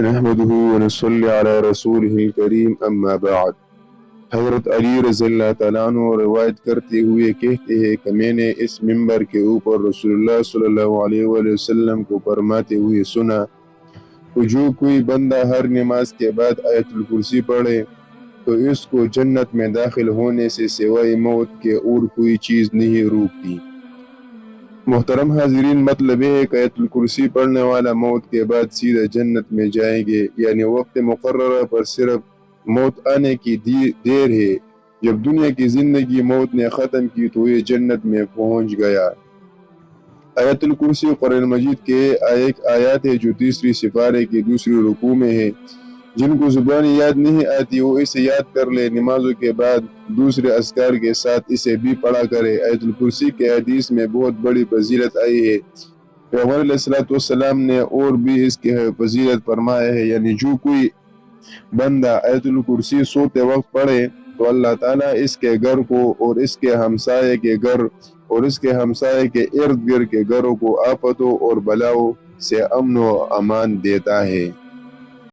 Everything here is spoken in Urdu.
نحمده ونصلي على رسوله الكريم اما بعد۔ حضرت علی رضی اللہ تعالیٰ عنہ روایت کرتے ہوئے کہتے ہیں کہ میں نے اس منبر کے اوپر رسول اللہ صلی اللہ علیہ وآلہ وسلم کو فرماتے ہوئے سنا کہ جو کوئی بندہ ہر نماز کے بعد آیت الکرسی پڑھے تو اس کو جنت میں داخل ہونے سے سوائے موت کے اور کوئی چیز نہیں روکتی۔ محترم حاضرین، مطلب یہ ہے کہ آیت الکرسی پڑھنے والا موت کے بعد سیدھا جنت میں جائیں گے، یعنی وقت مقررہ پر صرف موت آنے کی دیر ہے۔ جب دنیا کی زندگی موت نے ختم کی تو یہ جنت میں پہنچ گیا۔ آیت الکرسی قرآن مجید کے ایک آیات ہے جو تیسری سپارے کی دوسری رکوع میں ہے۔ جن کو زبان یاد نہیں آتی وہ اسے یاد کر لے، نمازوں کے بعد دوسرے اذکار کے ساتھ اسے بھی پڑھا کرے۔ آیت الکرسی کے حدیث میں بہت بڑی فضیلت آئی ہے۔ پیغمبر علیہ السلام نے اور بھی اس کی فضیلت فرمایا ہے، یعنی جو کوئی بندہ آیت الکرسی سوتے وقت پڑھے تو اللہ تعالیٰ اس کے گھر کو اور اس کے ہمسائے کے گھر اور اس کے ہمسائے کے ارد گرد کے گھروں کو آفتوں اور بلاؤں سے امن و امان دیتا ہے۔